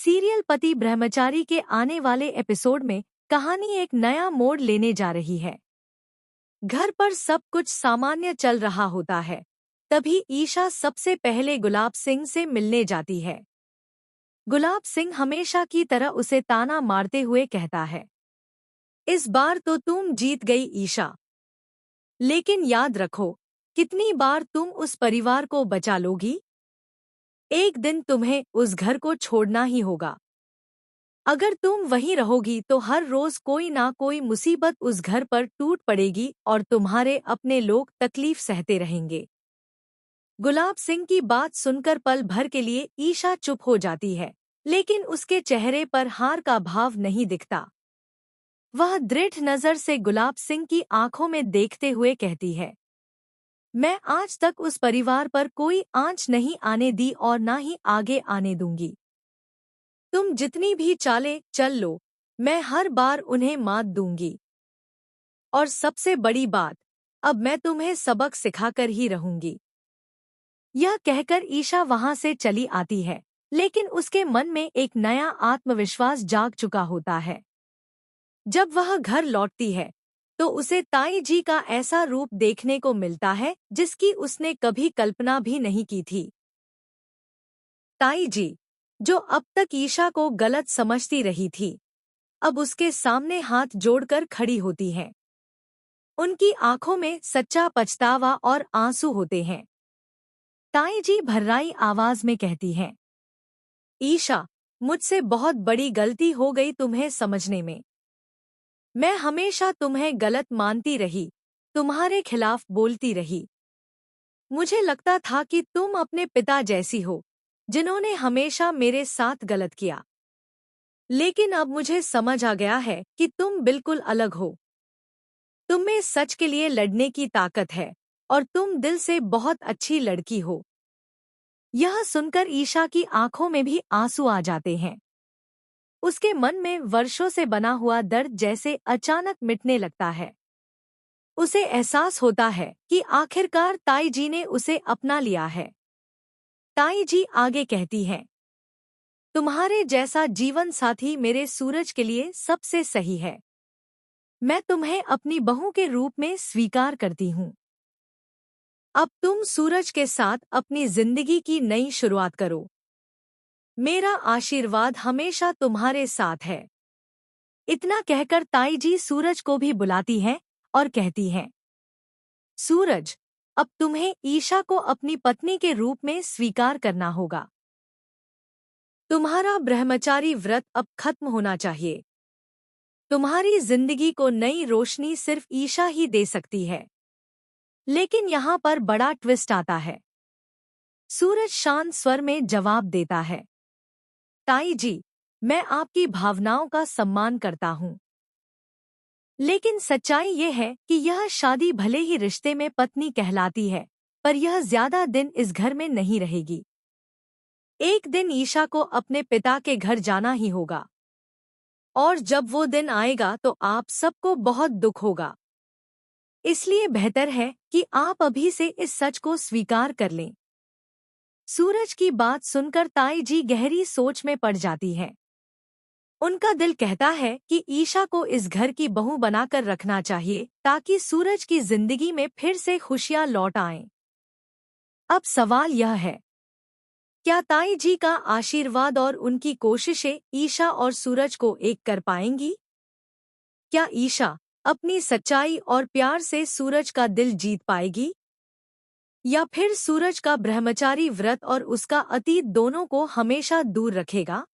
Serial पति ब्रह्मचारी के आने वाले एपिसोड में कहानी एक नया मोड़ लेने जा रही है। घर पर सब कुछ सामान्य चल रहा होता है, तभी ईशा सबसे पहले गुलाब सिंह से मिलने जाती है। गुलाब सिंह हमेशा की तरह उसे ताना मारते हुए कहता है, इस बार तो तुम जीत गई ईशा, लेकिन याद रखो, कितनी बार तुम उस परिवार को बचा लोगी? एक दिन तुम्हें उस घर को छोड़ना ही होगा। अगर तुम वहीं रहोगी तो हर रोज कोई ना कोई मुसीबत उस घर पर टूट पड़ेगी और तुम्हारे अपने लोग तकलीफ सहते रहेंगे। गुलाब सिंह की बात सुनकर पल भर के लिए ईशा चुप हो जाती है, लेकिन उसके चेहरे पर हार का भाव नहीं दिखता। वह दृढ़ नजर से गुलाब सिंह की आंखों में देखते हुए कहती है, मैं आज तक उस परिवार पर कोई आंच नहीं आने दी और ना ही आगे आने दूंगी। तुम जितनी भी चालें चल लो, मैं हर बार उन्हें मात दूंगी। और सबसे बड़ी बात, अब मैं तुम्हें सबक सिखाकर ही रहूंगी। यह कहकर ईशा वहां से चली आती है, लेकिन उसके मन में एक नया आत्मविश्वास जाग चुका होता है। जब वह घर लौटती है, तो उसे ताई जी का ऐसा रूप देखने को मिलता है जिसकी उसने कभी कल्पना भी नहीं की थी। ताई जी, जो अब तक ईशा को गलत समझती रही थी, अब उसके सामने हाथ जोड़कर खड़ी होती हैं। उनकी आंखों में सच्चा पछतावा और आंसू होते हैं। ताई जी भर्राई आवाज में कहती हैं, ईशा, मुझसे बहुत बड़ी गलती हो गई तुम्हें समझने में। मैं हमेशा तुम्हें गलत मानती रही, तुम्हारे खिलाफ बोलती रही। मुझे लगता था कि तुम अपने पिता जैसी हो, जिन्होंने हमेशा मेरे साथ गलत किया। लेकिन अब मुझे समझ आ गया है कि तुम बिल्कुल अलग हो। तुम में सच के लिए लड़ने की ताकत है और तुम दिल से बहुत अच्छी लड़की हो। यह सुनकर ईशा की आंखों में भी आंसू आ जाते हैं। उसके मन में वर्षों से बना हुआ दर्द जैसे अचानक मिटने लगता है। उसे एहसास होता है कि आखिरकार ताई जी ने उसे अपना लिया है। ताई जी आगे कहती हैं, तुम्हारे जैसा जीवन साथी मेरे सूरज के लिए सबसे सही है। मैं तुम्हें अपनी बहू के रूप में स्वीकार करती हूँ। अब तुम सूरज के साथ अपनी जिंदगी की नई शुरुआत करो। मेरा आशीर्वाद हमेशा तुम्हारे साथ है। इतना कहकर ताई जी सूरज को भी बुलाती हैं और कहती हैं, सूरज, अब तुम्हें ईशा को अपनी पत्नी के रूप में स्वीकार करना होगा। तुम्हारा ब्रह्मचारी व्रत अब खत्म होना चाहिए। तुम्हारी जिंदगी को नई रोशनी सिर्फ ईशा ही दे सकती है। लेकिन यहाँ पर बड़ा ट्विस्ट आता है। सूरज शांत स्वर में जवाब देता है, ताई जी, मैं आपकी भावनाओं का सम्मान करता हूँ। लेकिन सच्चाई ये है कि यह शादी भले ही रिश्ते में पत्नी कहलाती है, पर यह ज्यादा दिन इस घर में नहीं रहेगी। एक दिन ईशा को अपने पिता के घर जाना ही होगा। और जब वो दिन आएगा तो आप सबको बहुत दुख होगा। इसलिए बेहतर है कि आप अभी से इस सच को स्वीकार कर लें। सूरज की बात सुनकर ताई जी गहरी सोच में पड़ जाती है। उनका दिल कहता है कि ईशा को इस घर की बहू बनाकर रखना चाहिए ताकि सूरज की जिंदगी में फिर से खुशियां लौट आएं। अब सवाल यह है, क्या ताई जी का आशीर्वाद और उनकी कोशिशें ईशा और सूरज को एक कर पाएंगी? क्या ईशा अपनी सच्चाई और प्यार से सूरज का दिल जीत पाएगी? या फिर सूरज का ब्रह्मचारी व्रत और उसका अतीत दोनों को हमेशा दूर रखेगा?